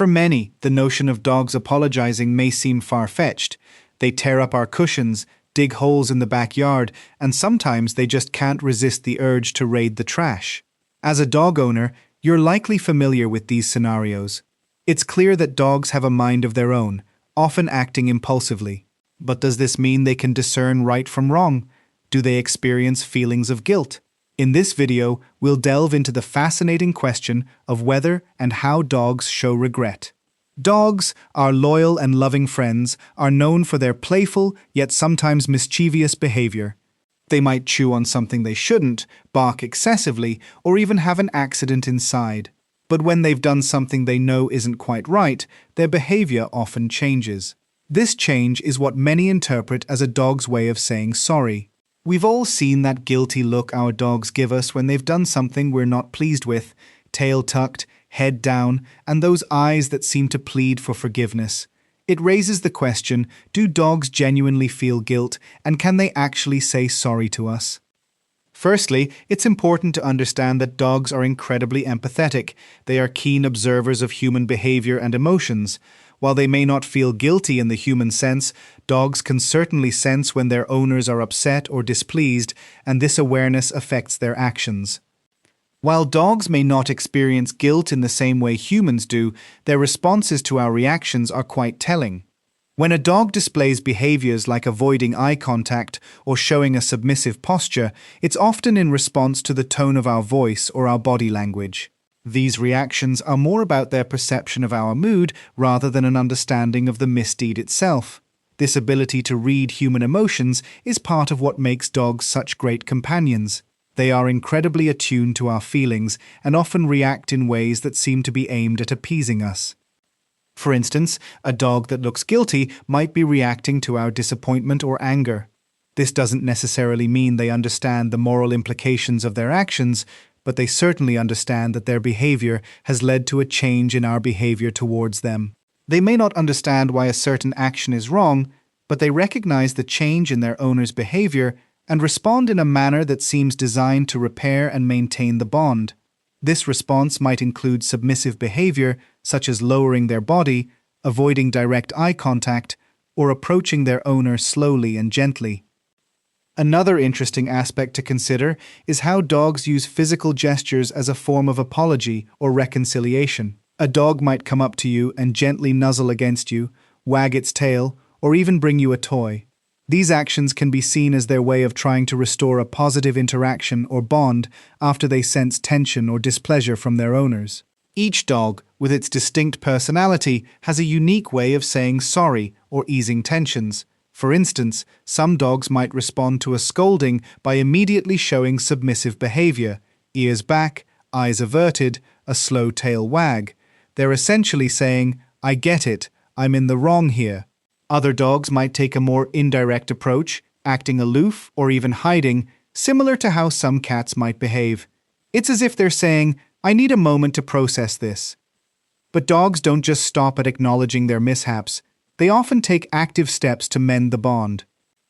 For many, the notion of dogs apologizing may seem far-fetched. They tear up our cushions, dig holes in the backyard, and sometimes they just can't resist the urge to raid the trash. As a dog owner, you're likely familiar with these scenarios. It's clear that dogs have a mind of their own, often acting impulsively. But does this mean they can discern right from wrong? Do they experience feelings of guilt? In this video, we'll delve into the fascinating question of whether and how dogs show regret. Dogs, our loyal and loving friends, are known for their playful yet sometimes mischievous behavior. They might chew on something they shouldn't, bark excessively, or even have an accident inside. But when they've done something they know isn't quite right, their behavior often changes. This change is what many interpret as a dog's way of saying sorry. We've all seen that guilty look our dogs give us when they've done something we're not pleased with, tail tucked, head down, and those eyes that seem to plead for forgiveness. It raises the question, do dogs genuinely feel guilt, and can they actually say sorry to us? Firstly, it's important to understand that dogs are incredibly empathetic. They are keen observers of human behavior and emotions. While they may not feel guilty in the human sense, dogs can certainly sense when their owners are upset or displeased, and this awareness affects their actions. While dogs may not experience guilt in the same way humans do, their responses to our reactions are quite telling. When a dog displays behaviors like avoiding eye contact or showing a submissive posture, it's often in response to the tone of our voice or our body language. These reactions are more about their perception of our mood rather than an understanding of the misdeed itself. This ability to read human emotions is part of what makes dogs such great companions. They are incredibly attuned to our feelings and often react in ways that seem to be aimed at appeasing us. For instance, a dog that looks guilty might be reacting to our disappointment or anger. This doesn't necessarily mean they understand the moral implications of their actions, but they certainly understand that their behavior has led to a change in our behavior towards them. They may not understand why a certain action is wrong, but they recognize the change in their owner's behavior and respond in a manner that seems designed to repair and maintain the bond. This response might include submissive behavior, such as lowering their body, avoiding direct eye contact, or approaching their owner slowly and gently. Another interesting aspect to consider is how dogs use physical gestures as a form of apology or reconciliation. A dog might come up to you and gently nuzzle against you, wag its tail, or even bring you a toy. These actions can be seen as their way of trying to restore a positive interaction or bond after they sense tension or displeasure from their owners. Each dog, with its distinct personality, has a unique way of saying sorry or easing tensions. For instance, some dogs might respond to a scolding by immediately showing submissive behavior, ears back, eyes averted, a slow tail wag. They're essentially saying, "I get it, I'm in the wrong here." Other dogs might take a more indirect approach, acting aloof or even hiding, similar to how some cats might behave. It's as if they're saying, "I need a moment to process this." But dogs don't just stop at acknowledging their mishaps. They often take active steps to mend the bond.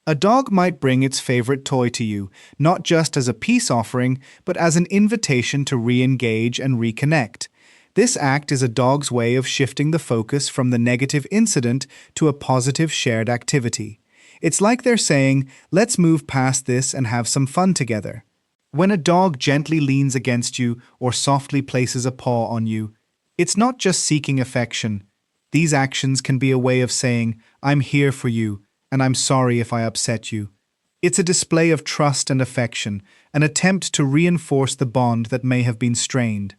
A dog might bring its favorite toy to you, not just as a peace offering, but as an invitation to re-engage and reconnect. This act is a dog's way of shifting the focus from the negative incident to a positive shared activity. It's like they're saying, "Let's move past this and have some fun together." When a dog gently leans against you or softly places a paw on you, it's not just seeking affection. These actions can be a way of saying, "I'm here for you, and I'm sorry if I upset you." It's a display of trust and affection, an attempt to reinforce the bond that may have been strained.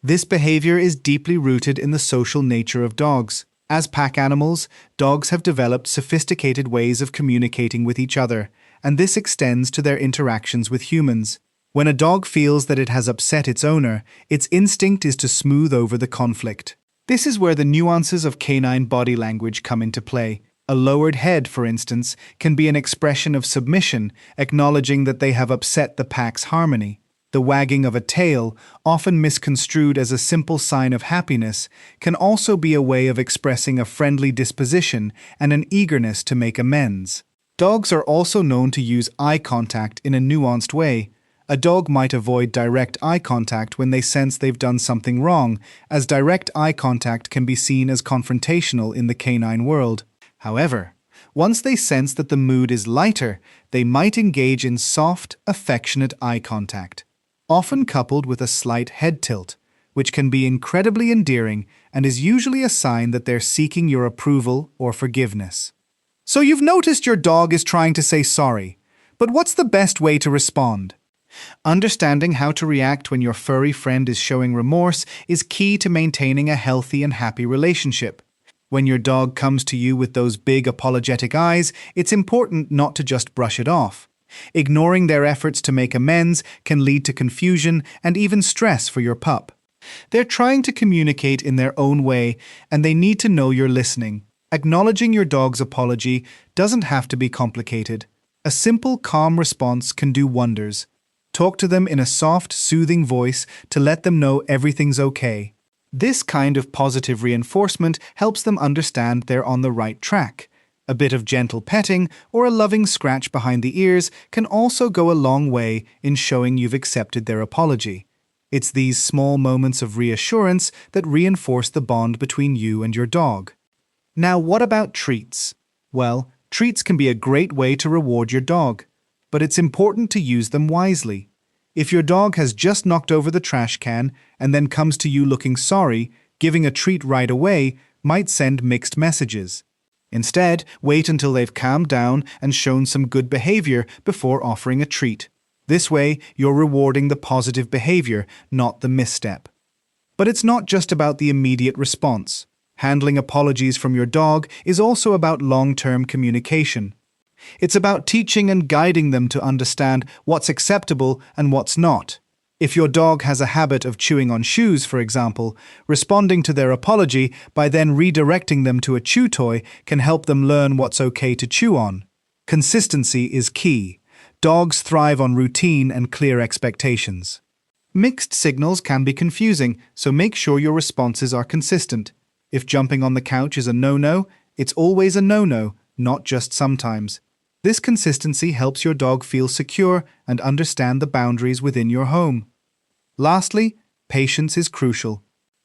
This behavior is deeply rooted in the social nature of dogs. As pack animals, dogs have developed sophisticated ways of communicating with each other, and this extends to their interactions with humans. When a dog feels that it has upset its owner, its instinct is to smooth over the conflict. This is where the nuances of canine body language come into play. A lowered head, for instance, can be an expression of submission, acknowledging that they have upset the pack's harmony. The wagging of a tail, often misconstrued as a simple sign of happiness, can also be a way of expressing a friendly disposition and an eagerness to make amends. Dogs are also known to use eye contact in a nuanced way. A dog might avoid direct eye contact when they sense they've done something wrong, as direct eye contact can be seen as confrontational in the canine world. However, once they sense that the mood is lighter, they might engage in soft, affectionate eye contact, often coupled with a slight head tilt, which can be incredibly endearing and is usually a sign that they're seeking your approval or forgiveness. So you've noticed your dog is trying to say sorry, but what's the best way to respond? Understanding how to react when your furry friend is showing remorse is key to maintaining a healthy and happy relationship. When your dog comes to you with those big apologetic eyes, it's important not to just brush it off. Ignoring their efforts to make amends can lead to confusion and even stress for your pup. They're trying to communicate in their own way, and they need to know you're listening. Acknowledging your dog's apology doesn't have to be complicated. A simple, calm response can do wonders. Talk to them in a soft, soothing voice to let them know everything's okay. This kind of positive reinforcement helps them understand they're on the right track. A bit of gentle petting or a loving scratch behind the ears can also go a long way in showing you've accepted their apology. It's these small moments of reassurance that reinforce the bond between you and your dog. Now, what about treats? Well, treats can be a great way to reward your dog, but it's important to use them wisely. If your dog has just knocked over the trash can and then comes to you looking sorry, giving a treat right away might send mixed messages. Instead, wait until they've calmed down and shown some good behavior before offering a treat. This way, you're rewarding the positive behavior, not the misstep. But it's not just about the immediate response. Handling apologies from your dog is also about long-term communication. It's about teaching and guiding them to understand what's acceptable and what's not. If your dog has a habit of chewing on shoes, for example, responding to their apology by then redirecting them to a chew toy can help them learn what's okay to chew on. Consistency is key. Dogs thrive on routine and clear expectations. Mixed signals can be confusing, so make sure your responses are consistent. If jumping on the couch is a no-no, it's always a no-no, not just sometimes. This consistency helps your dog feel secure and understand the boundaries within your home. Lastly, patience is crucial.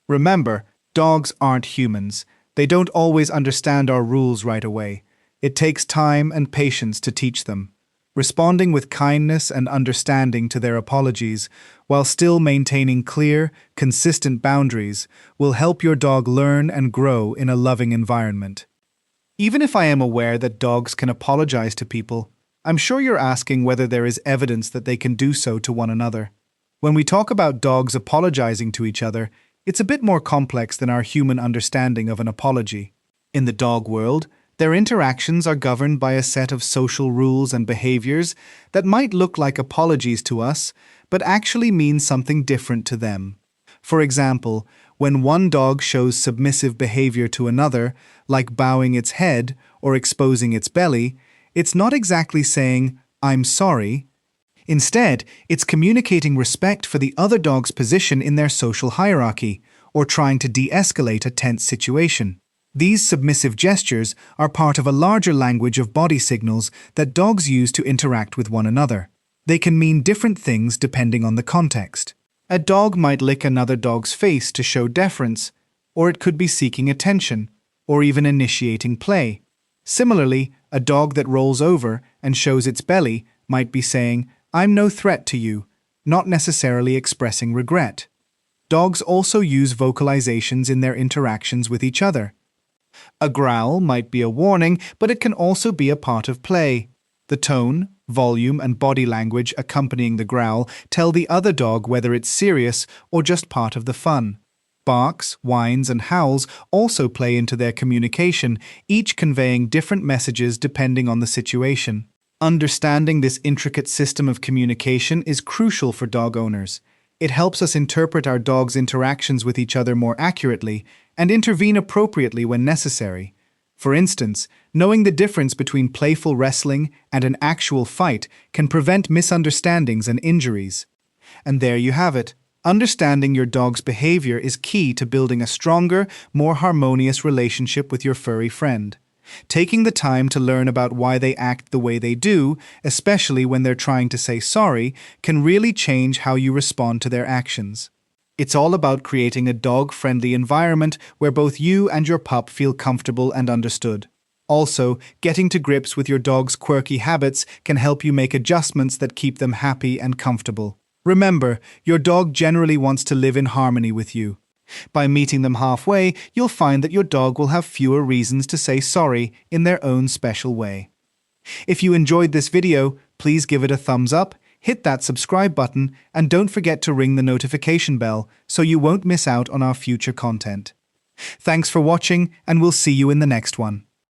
Remember, dogs aren't humans. They don't always understand our rules right away. It takes time and patience to teach them. Responding with kindness and understanding to their apologies, while still maintaining clear, consistent boundaries, will help your dog learn and grow in a loving environment. Even if I am aware that dogs can apologize to people, I'm sure you're asking whether there is evidence that they can do so to one another. When we talk about dogs apologizing to each other, it's a bit more complex than our human understanding of an apology. In the dog world, their interactions are governed by a set of social rules and behaviors that might look like apologies to us, but actually mean something different to them. For example, when one dog shows submissive behavior to another, like bowing its head or exposing its belly, it's not exactly saying, "I'm sorry." Instead, it's communicating respect for the other dog's position in their social hierarchy, or trying to de-escalate a tense situation. These submissive gestures are part of a larger language of body signals that dogs use to interact with one another. They can mean different things depending on the context. A dog might lick another dog's face to show deference, or it could be seeking attention, or even initiating play. Similarly, a dog that rolls over and shows its belly might be saying, "I'm no threat to you," not necessarily expressing regret. Dogs also use vocalizations in their interactions with each other. A growl might be a warning, but it can also be a part of play. The tone, volume, and body language accompanying the growl tell the other dog whether it's serious or just part of the fun. Barks, whines, and howls also play into their communication, each conveying different messages depending on the situation. Understanding this intricate system of communication is crucial for dog owners. It helps us interpret our dog's interactions with each other more accurately and intervene appropriately when necessary. For instance, knowing the difference between playful wrestling and an actual fight can prevent misunderstandings and injuries. And there you have it. Understanding your dog's behavior is key to building a stronger, more harmonious relationship with your furry friend. Taking the time to learn about why they act the way they do, especially when they're trying to say sorry, can really change how you respond to their actions. It's all about creating a dog-friendly environment where both you and your pup feel comfortable and understood. Also, getting to grips with your dog's quirky habits can help you make adjustments that keep them happy and comfortable. Remember, your dog generally wants to live in harmony with you. By meeting them halfway, you'll find that your dog will have fewer reasons to say sorry in their own special way. If you enjoyed this video, please give it a thumbs up, hit that subscribe button, and don't forget to ring the notification bell so you won't miss out on our future content. Thanks for watching, and we'll see you in the next one.